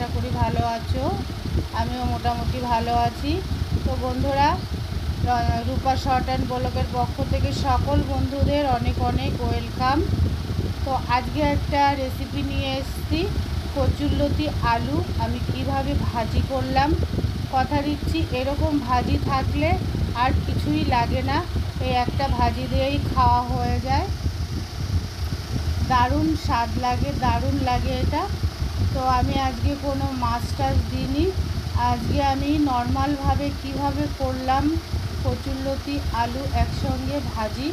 আশা করি ভালো আছো। আমিও মোটামুটি ভালো আছি। তো বন্ধুরা, রূপা শর্ট অ্যান্ড ব্লগের পক্ষ থেকে সকল বন্ধুদের অনেক অনেক ওয়েলকাম। তো আজকে একটা রেসিপি নিয়ে এসেছি, কচুরলতি আলু আমি কিভাবে ভাজি করলাম। কথা দিচ্ছি, এরকম ভাজি থাকলে আর কিছুই লাগে না, এই একটা ভাজি দিয়েই খাওয়া হয়ে যায়। দারুণ স্বাদ লাগে, দারুণ লাগে এটা। তো আমি আজকে কোনো মাছ টাছ দিইনি, আজকে আমি নর্মালভাবে কিভাবে করলাম কচুরলতি আলু একসঙ্গে ভাজি।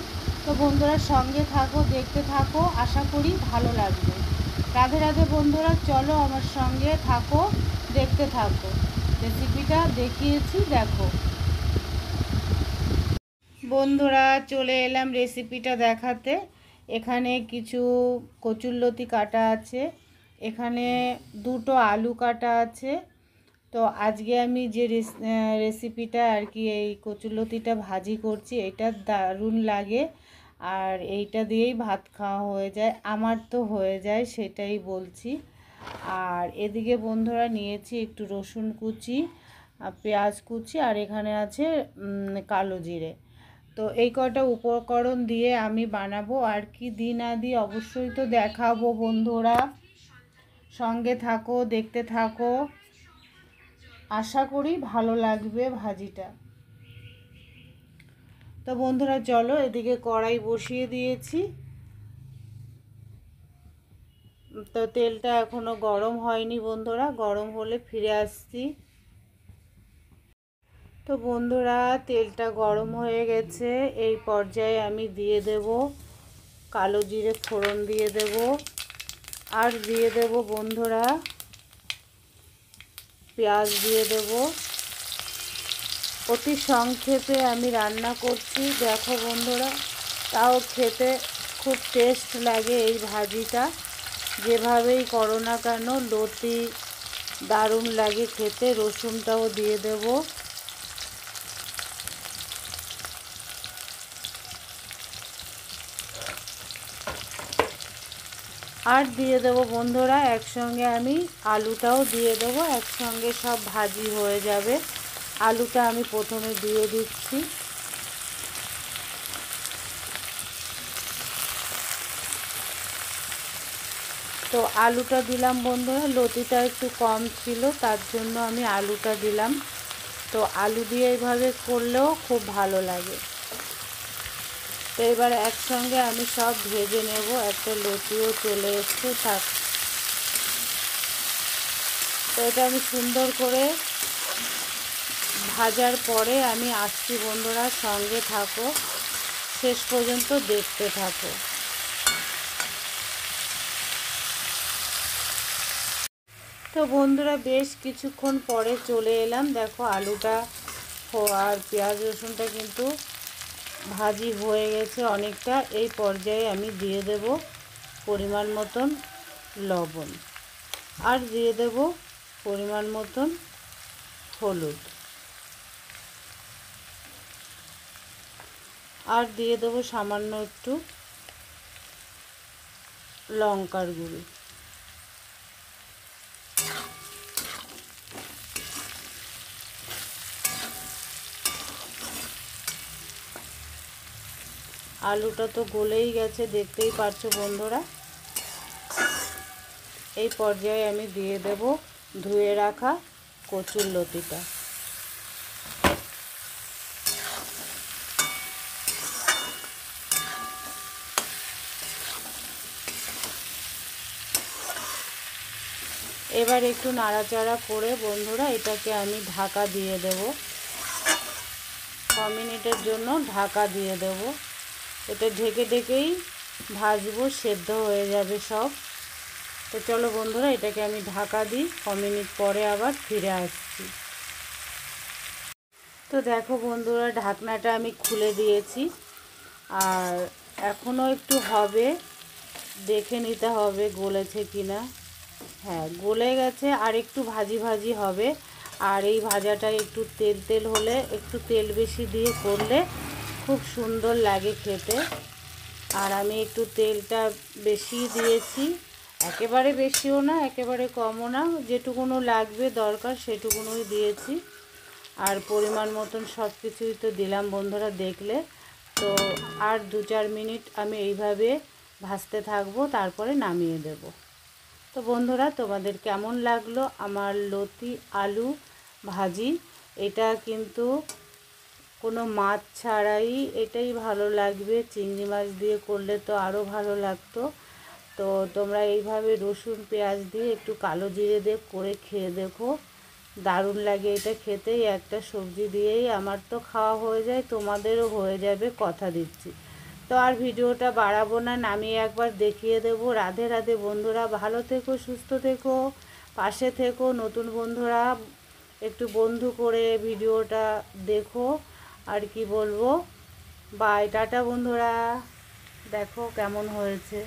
তো বন্ধুরা সঙ্গে থাকো, দেখতে থাকো, আশা করি ভালো লাগবে। রাধে রাধে বন্ধুরা, চলো আমার সঙ্গে থাকো, দেখতে থাকো। রেসিপিটা দেখিয়েছি, দেখো। বন্ধুরা চলে এলাম রেসিপিটা দেখাতে। এখানে কিছু কচুরলতি কাটা আছে, এখানে দুটো আলু কাটা আছে। তো আজকে আমি যে রেসিপিটা আর কি, এই কচুরলতিটা ভাজি করছি, এটা দারুণ লাগে। আর এইটা দিয়েই ভাত খাওয়া হয়ে যায়, আমার তো হয়ে যায়, সেটাই বলছি। আর এদিকে বন্ধুরা নিয়েছি একটু রসুন কুচি, পেঁয়াজ কুচি, আর এখানে আছে কালো জিরে। তো এই কটা উপকরণ দিয়ে আমি বানাবো, আর কি দিই না দিই অবশ্যই তো দেখাবো। বন্ধুরা সঙ্গে থাকো, দেখতে থাকো, আশা করি ভালো লাগবে ভাজিটা। তো বন্ধুরা চলো, এদিকে কড়াই বসিয়ে দিয়েছি। তো তেলটা এখনো গরম হয়নি বন্ধুরা, গরম হলে ফিরে আসছি। তো বন্ধুরা তেলটা গরম হয়ে গেছে, এই পর্যায়ে আমি দিয়ে দেব কালো জিরে ফোড়ন দিয়ে দেব, আর দিয়ে দেব বন্ধুরা পেঁয়াজ দিয়ে দেব। অতি সংক্ষেপে আমি রান্না করছি, দেখো বন্ধুরা, তাও খেতে খুব টেস্ট লাগে এই ভাজিটা। যেভাবেই করো না কেন, লতি দারুণ লাগে খেতে। রসুনটাও দিয়ে দেব। আর দিয়ে দেব বন্ধুরা একসঙ্গে আমি আলুটাও দিয়ে দেব, একসঙ্গে সব ভাজি হয়ে যাবে। আলুটা আমি প্রথমে দিয়ে দিচ্ছি। তো আলুটা দিলাম বন্ধুরা, লতিটা একটু কম ছিল, তার জন্য আমি আলুটা দিলাম। তো আলু দিয়ে এইভাবে করলেও খুব ভালো লাগে। তো এবার একসঙ্গে আমি সব ভেজে নেব। একটা লতিও চলে এসছে, থাক। তো এটা আমি সুন্দর করে ভাজার পরে আমি আসছি বন্ধুরা, সঙ্গে থাকো, শেষ পর্যন্ত দেখতে থাকো। তো বন্ধুরা বেশ কিছুক্ষণ পরে চলে এলাম, দেখো আলুটা আর পেঁয়াজ রসুনটা কিন্তু ভাজি হয়ে গেছে অনেকটা। এই পর্যায়ে আমি দিয়ে দেব পরিমাণ মতন লবণ, আর দিয়ে দেব পরিমাণ মতন হলুদ, আর দিয়ে দেব সামান্য একটু লঙ্কার গুঁড়ি। আলুটা তো গলেই গেছে, দেখতেই পাচ্ছ বন্ধুরা। এই পর্যায়ে আমি দিয়ে দেব ধুয়ে রাখা কচুরলতিটা। এবার একটু নাড়াচাড়া করে বন্ধুরা এটাকে আমি ঢাকা দিয়ে দেব, 6 মিনিটের জন্য ঢাকা দিয়ে দেব। এটা ঢেকে ঢেকেই ভাজবো, সেদ্ধ হয়ে যাবে সব। তো চলো বন্ধুরা এটাকে আমি ঢাকা দিই, 6 মিনিট পরে আবার ফিরে আসছি। তো দেখো বন্ধুরা ঢাকনাটা আমি খুলে দিয়েছি, আর এখনও একটু হবে, দেখে নিতে হবে গলেছে কিনা। হ্যাঁ গলে গেছে, আর একটু ভাজি ভাজি হবে। আর এই ভাজাটা একটু তেল তেল হলে, একটু তেল বেশি দিয়ে করলে খুব সুন্দর লাগে খেতে। আর আমি একটু তেলটা বেশি দিয়েছি, একেবারে বেশিও না একেবারে কমও না, যেটুকুনো লাগবে দরকার সেটুকুনোই দিয়েছি। আর পরিমাণ মতন সব কিছুই তো দিলাম বন্ধুরা দেখলে। তো আর 2-4 মিনিট আমি এইভাবে ভাজতে থাকবো, তারপরে নামিয়ে দেব। তো বন্ধুরা তোমাদের কেমন লাগলো আমার লতি আলু ভাজি? এটা কিন্তু কোনো মাছ ছাড়াই এটাই ভালো লাগবে, চিংড়ি মাছ দিয়ে করলে তো আরও ভালো লাগতো। তো তোমরা এইভাবে রসুন পেঁয়াজ দিয়ে একটু কালো জিরে দিয়ে করে খেয়ে দেখো, দারুণ লাগে এটা খেতেই। একটা সবজি দিয়েই আমার তো খাওয়া হয়ে যায়, তোমাদেরও হয়ে যাবে, কথা দিচ্ছি। তো আর ভিডিওটা বাড়াবো না, নামিয়ে একবার দেখিয়ে দেবো। রাধে রাধে বন্ধুরা, ভালো থেকো, সুস্থ থেকো, পাশে থেকো। নতুন বন্ধুরা একটু বন্ধু করে ভিডিওটা দেখো। আর কি বলবো, বাই, টাটা বন্ধুরা। দেখো কেমন হয়েছে।